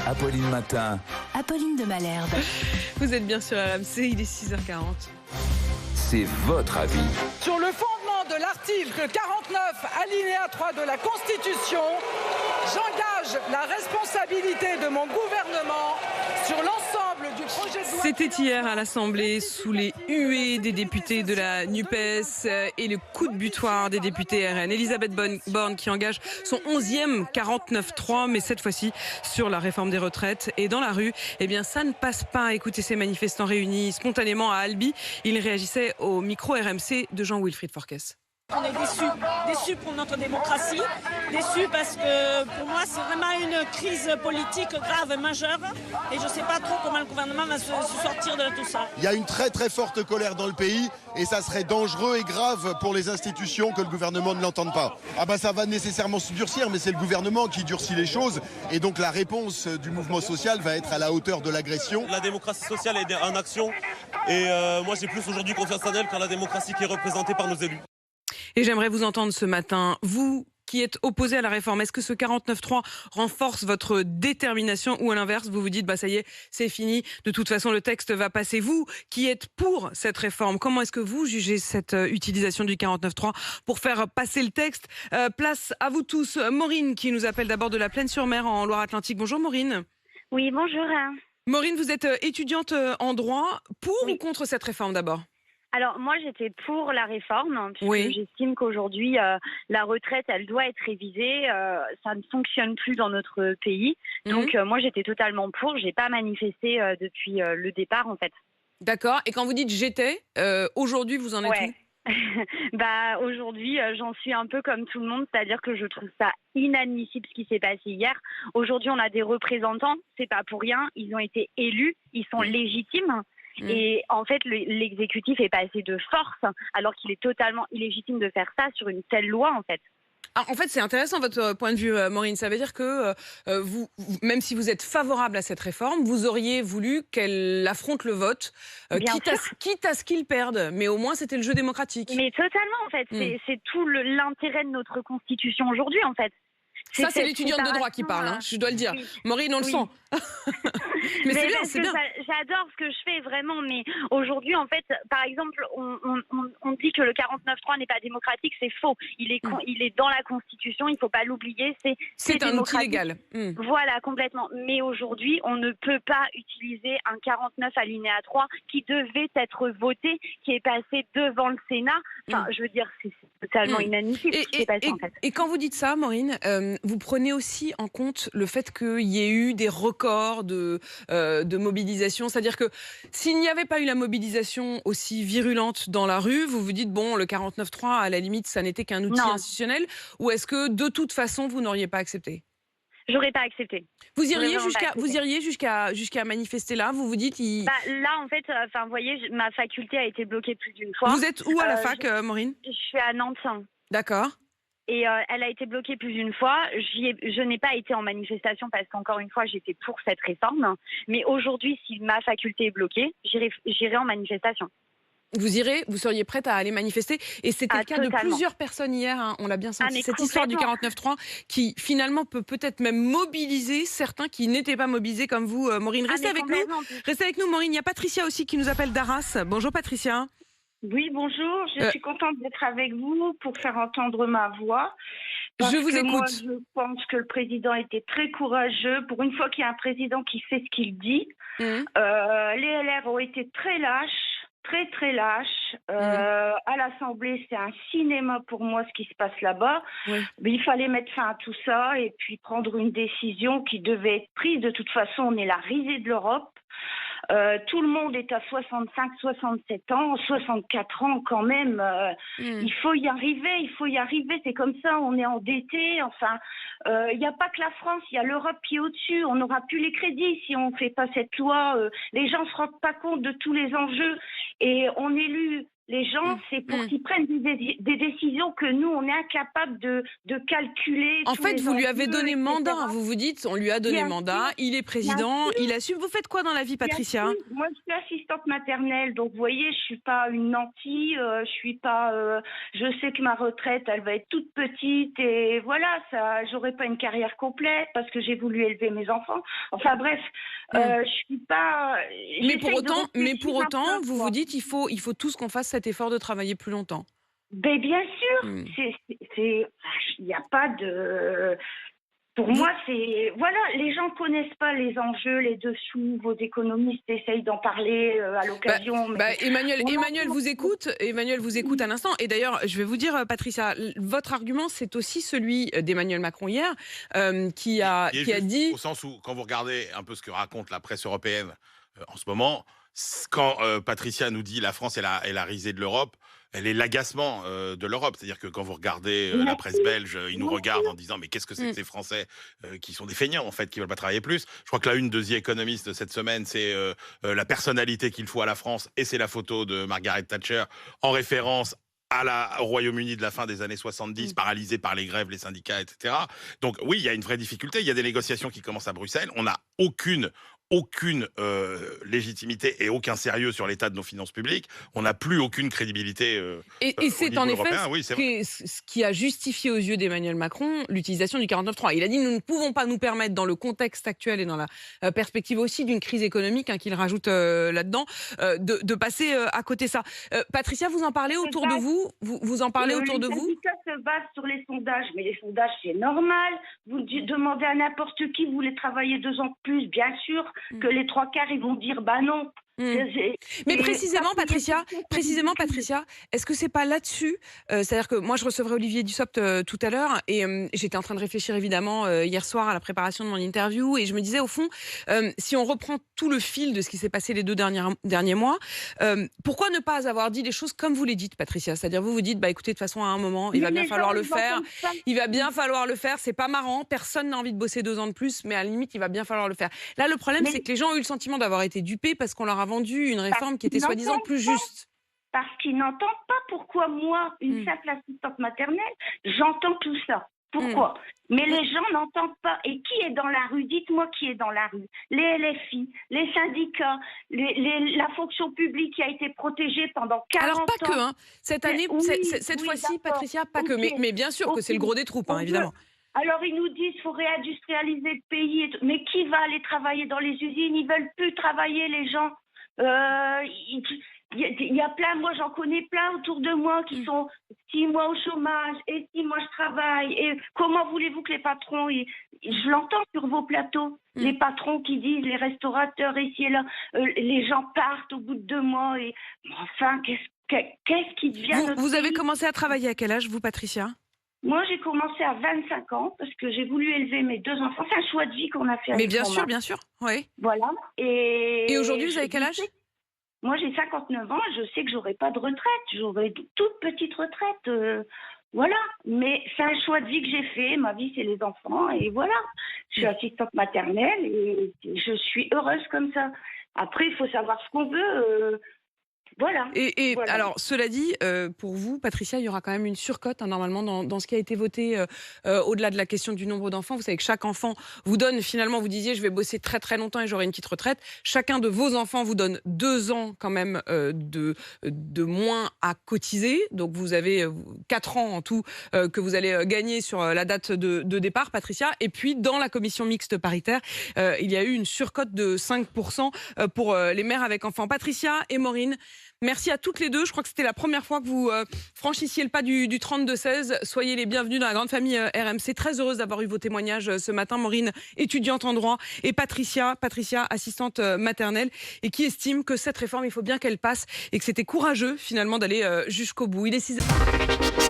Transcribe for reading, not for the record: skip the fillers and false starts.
Apolline Matin. Apolline de Malherbe. Vous êtes bien sur RMC, il est 6h40. C'est votre avis. Sur le fondement de l'article 49, alinéa 3 de la Constitution, j'engage la responsabilité de mon gouvernement sur l'ensemble du projet de loi. C'était hier à l'Assemblée, sous les huées des députés de la NUPES et le coup de butoir des députés RN. Elisabeth Borne qui engage son 11e 49-3, mais cette fois-ci sur la réforme des retraites. Et dans la rue, eh bien, ça ne passe pas. Écoutez ces manifestants réunis spontanément à Albi. Ils réagissaient au micro RMC de Jean-Wilfried Forquès. On est déçus pour notre démocratie, déçus parce que pour moi c'est vraiment une crise politique grave et majeure et je ne sais pas trop comment le gouvernement va se sortir de tout ça. Il y a une très très forte colère dans le pays et ça serait dangereux et grave pour les institutions que le gouvernement ne l'entende pas. Ah bah ça va nécessairement se durcir, mais c'est le gouvernement qui durcit les choses et donc la réponse du mouvement social va être à la hauteur de l'agression. La démocratie sociale est en action et moi j'ai plus aujourd'hui confiance en elle qu'en la démocratie qui est représentée par nos élus. Et j'aimerais vous entendre ce matin, vous qui êtes opposé à la réforme, est-ce que ce 49.3 renforce votre détermination ou à l'inverse, vous vous dites, bah ça y est, c'est fini, de toute façon le texte va passer. Vous qui êtes pour cette réforme, comment est-ce que vous jugez cette utilisation du 49.3 pour faire passer le texte? Place à vous tous. Maureen qui nous appelle d'abord de la Plaine-sur-Mer en Loire-Atlantique. Bonjour Maureen. Oui, bonjour. Maureen, vous êtes étudiante en droit, pour ou contre cette réforme d'abord? Alors moi j'étais pour la réforme puisque j'estime qu'aujourd'hui la retraite elle doit être révisée, ça ne fonctionne plus dans notre pays. Donc moi j'étais totalement pour, j'ai pas manifesté depuis le départ en fait. D'accord, et quand vous dites j'étais, aujourd'hui vous en êtes où? Bah aujourd'hui j'en suis un peu comme tout le monde, c'est-à-dire que je trouve ça inadmissible ce qui s'est passé hier. Aujourd'hui on a des représentants, c'est pas pour rien, ils ont été élus, ils sont légitimes. Et en fait, l'exécutif est passé de force, alors qu'il est totalement illégitime de faire ça sur une telle loi, en fait. Ah, en fait, c'est intéressant votre point de vue, Maureen. Ça veut dire que vous, même si vous êtes favorable à cette réforme, vous auriez voulu qu'elle affronte le vote, quitte à ce qu'ils perdent. Mais au moins, c'était le jeu démocratique. Mais totalement, en fait. C'est tout l'intérêt de notre Constitution aujourd'hui, en fait. Ça, c'est l'étudiante de droit qui parle, hein, je dois le dire. Oui. Maureen, on le sent. Mais c'est bien, c'est bien. J'adore ce que je fais, vraiment. Mais aujourd'hui, en fait, par exemple, on dit que le 49.3 n'est pas démocratique. C'est faux. Il est dans la Constitution. Il ne faut pas l'oublier. C'est un outil légal. Voilà, complètement. Mais aujourd'hui, on ne peut pas utiliser un 49 alinéa 3 qui devait être voté, qui est passé devant le Sénat. Enfin, je veux dire, c'est totalement inadmissible ce qui s'est passé, en fait. Et quand vous dites ça, Maureen, vous prenez aussi en compte le fait qu'il y ait eu des records de mobilisation. C'est-à-dire que s'il n'y avait pas eu la mobilisation aussi virulente dans la rue, vous vous dites, bon, le 49.3, à la limite, ça n'était qu'un outil institutionnel, ou est-ce que, de toute façon, vous n'auriez pas accepté? J'aurais pas accepté. Vous iriez jusqu'à manifester là? Vous vous dites... Là, en fait, vous voyez, ma faculté a été bloquée plus d'une fois. Vous êtes où à la fac, Maureen? Je suis à Nantes. D'accord. Et elle a été bloquée plus d'une fois. Je n'ai pas été en manifestation parce qu'encore une fois, j'étais pour cette réforme. Mais aujourd'hui, si ma faculté est bloquée, j'irai en manifestation. Vous seriez prête à aller manifester? Et c'était le cas de plusieurs personnes hier, hein, on l'a bien senti. Cette histoire du 49.3 qui finalement peut-être même mobiliser certains qui n'étaient pas mobilisés comme vous, Maureen. Restez avec nous, Maureen. Il y a Patricia aussi qui nous appelle d'Arras. Bonjour Patricia. Oui, bonjour. Je suis contente d'être avec vous pour faire entendre ma voix. Je vous écoute. Moi, je pense que le président était très courageux. Pour une fois qu'il y a un président qui fait ce qu'il dit. Les LR ont été très lâches. Très très lâche. À l'Assemblée, c'est un cinéma pour moi ce qui se passe là-bas. Mais il fallait mettre fin à tout ça et puis prendre une décision qui devait être prise. De toute façon, on est la risée de l'Europe. Tout le monde est à 65, 67 ans, 64 ans quand même. Il faut y arriver, c'est comme ça, on est endetté. Enfin, il n'y a pas que la France, il y a l'Europe qui est au-dessus. On n'aura plus les crédits si on ne fait pas cette loi. Les gens ne se rendent pas compte de tous les enjeux. Et on élit Les gens, c'est pour qu'ils prennent des décisions que nous, on est incapables de calculer. En fait, vous lui avez donné mandat. Vous vous dites, on lui a donné mandat. Il est président, il assume. Vous faites quoi dans la vie, Patricia? Moi, je suis assistante maternelle. Donc, vous voyez, je suis pas une nantie. Je suis pas. Je sais que ma retraite, elle va être toute petite. Et voilà, ça, j'aurai pas une carrière complète parce que j'ai voulu élever mes enfants. Enfin, bref, je suis pas. Mais pour autant, vous vous dites, il faut tous qu'on fasse cet effort de travailler plus longtemps. Ben bien sûr, il n'y a pas de. Pour moi, c'est voilà, les gens connaissent pas les enjeux, les dessous. Vos économistes essayent d'en parler à l'occasion. Emmanuel vous écoute. Emmanuel vous écoute à l'instant. Et d'ailleurs, je vais vous dire, Patricia, votre argument, c'est aussi celui d'Emmanuel Macron hier, qui a dit, au sens où, quand vous regardez un peu ce que raconte la presse européenne en ce moment. Quand Patricia nous dit la France est la risée de l'Europe, elle est l'agacement de l'Europe. C'est-à-dire que quand vous regardez la presse belge, ils nous regardent en disant mais qu'est-ce que c'est que ces Français qui sont des feignants en fait, qui veulent pas travailler plus. Je crois que la une de The Economist de cette semaine, c'est la personnalité qu'il faut à la France, et c'est la photo de Margaret Thatcher en référence au Royaume-Uni de la fin des années 70, paralysé par les grèves, les syndicats, etc. Donc oui, il y a une vraie difficulté. Il y a des négociations qui commencent à Bruxelles. On n'a aucune légitimité et aucun sérieux sur l'état de nos finances publiques. On n'a plus aucune crédibilité. Et c'est en effet ce qui a justifié aux yeux d'Emmanuel Macron l'utilisation du 49.3. Il a dit nous ne pouvons pas nous permettre, dans le contexte actuel et dans la perspective aussi d'une crise économique qu'il rajoute là-dedans, de passer à côté ça. Patricia, vous en parlez autour de vous? Vous en parlez autour de vous? Les syndicats se basent sur les sondages, mais les sondages c'est normal. Vous demandez à n'importe qui, vous voulez travailler 2 ans de plus, bien sûr que les 3/4 ils vont dire bah non. Mais précisément, Patricia, est-ce que c'est pas là-dessus, c'est-à-dire que moi je recevrai Olivier Dussopt tout à l'heure et j'étais en train de réfléchir évidemment hier soir à la préparation de mon interview et je me disais au fond, si on reprend tout le fil de ce qui s'est passé les 2 derniers mois, pourquoi ne pas avoir dit les choses comme vous les dites, Patricia? C'est-à-dire vous dites bah écoutez, de toute façon à un moment il va bien falloir le faire, c'est pas marrant, personne n'a envie de bosser 2 ans de plus, mais à la limite il va bien falloir le faire. Là le problème c'est que les gens ont eu le sentiment d'avoir été dupés parce qu'on leur a vendu une réforme qui était soi-disant plus juste. Parce qu'ils n'entendent pas pourquoi moi, une simple assistante maternelle, j'entends tout ça. Pourquoi? Mais les gens n'entendent pas. Et qui est dans la rue? Dites-moi qui est dans la rue. Les LFI, les syndicats, la fonction publique qui a été protégée pendant 40 ans. Alors pas que, hein. Cette année, cette fois-ci, Patricia, pas que. Mais bien sûr que c'est le gros des troupes, évidemment. Alors ils nous disent qu'il faut réindustrialiser le pays. Mais qui va aller travailler dans les usines? Ils veulent plus travailler, les gens. Il y a plein, moi j'en connais plein autour de moi qui sont 6 mois au chômage et 6 mois je travaille. Et comment voulez-vous que les patrons, je l'entends sur vos plateaux, les patrons qui disent, les restaurateurs ici et là, les gens partent au bout de 2 mois. Et enfin, qu'est-ce qui devient Vous avez commencé à travailler à quel âge, vous, Patricia? Moi, j'ai commencé à 25 ans parce que j'ai voulu élever mes 2 enfants. C'est un choix de vie qu'on a fait avec Mais bien sûr, oui. Voilà. Et aujourd'hui, vous avez quel âge? Moi, j'ai 59 ans. Je sais que j'aurai pas de retraite. J'aurai une toute petite retraite. Voilà. Mais c'est un choix de vie que j'ai fait. Ma vie, c'est les enfants. Et voilà. Je suis assistante maternelle et je suis heureuse comme ça. Après, il faut savoir ce qu'on veut. Voilà. Voilà. Alors, cela dit, pour vous, Patricia, il y aura quand même une surcote normalement dans ce qui a été voté au-delà de la question du nombre d'enfants. Vous savez que chaque enfant vous donne, finalement, vous disiez, je vais bosser très très longtemps et j'aurai une petite retraite. Chacun de vos enfants vous donne 2 ans quand même de moins à cotiser. Donc, vous avez 4 ans en tout que vous allez gagner sur la date de départ, Patricia. Et puis, dans la commission mixte paritaire, il y a eu une surcote de 5% pour les mères avec enfants. Patricia et Maureen, merci à toutes les deux. Je crois que c'était la première fois que vous franchissiez le pas du 32-16. Soyez les bienvenus dans la grande famille RMC. Très heureuse d'avoir eu vos témoignages ce matin. Maureen, étudiante en droit, et Patricia, assistante maternelle, et qui estime que cette réforme, il faut bien qu'elle passe et que c'était courageux finalement d'aller jusqu'au bout. Il est 6h.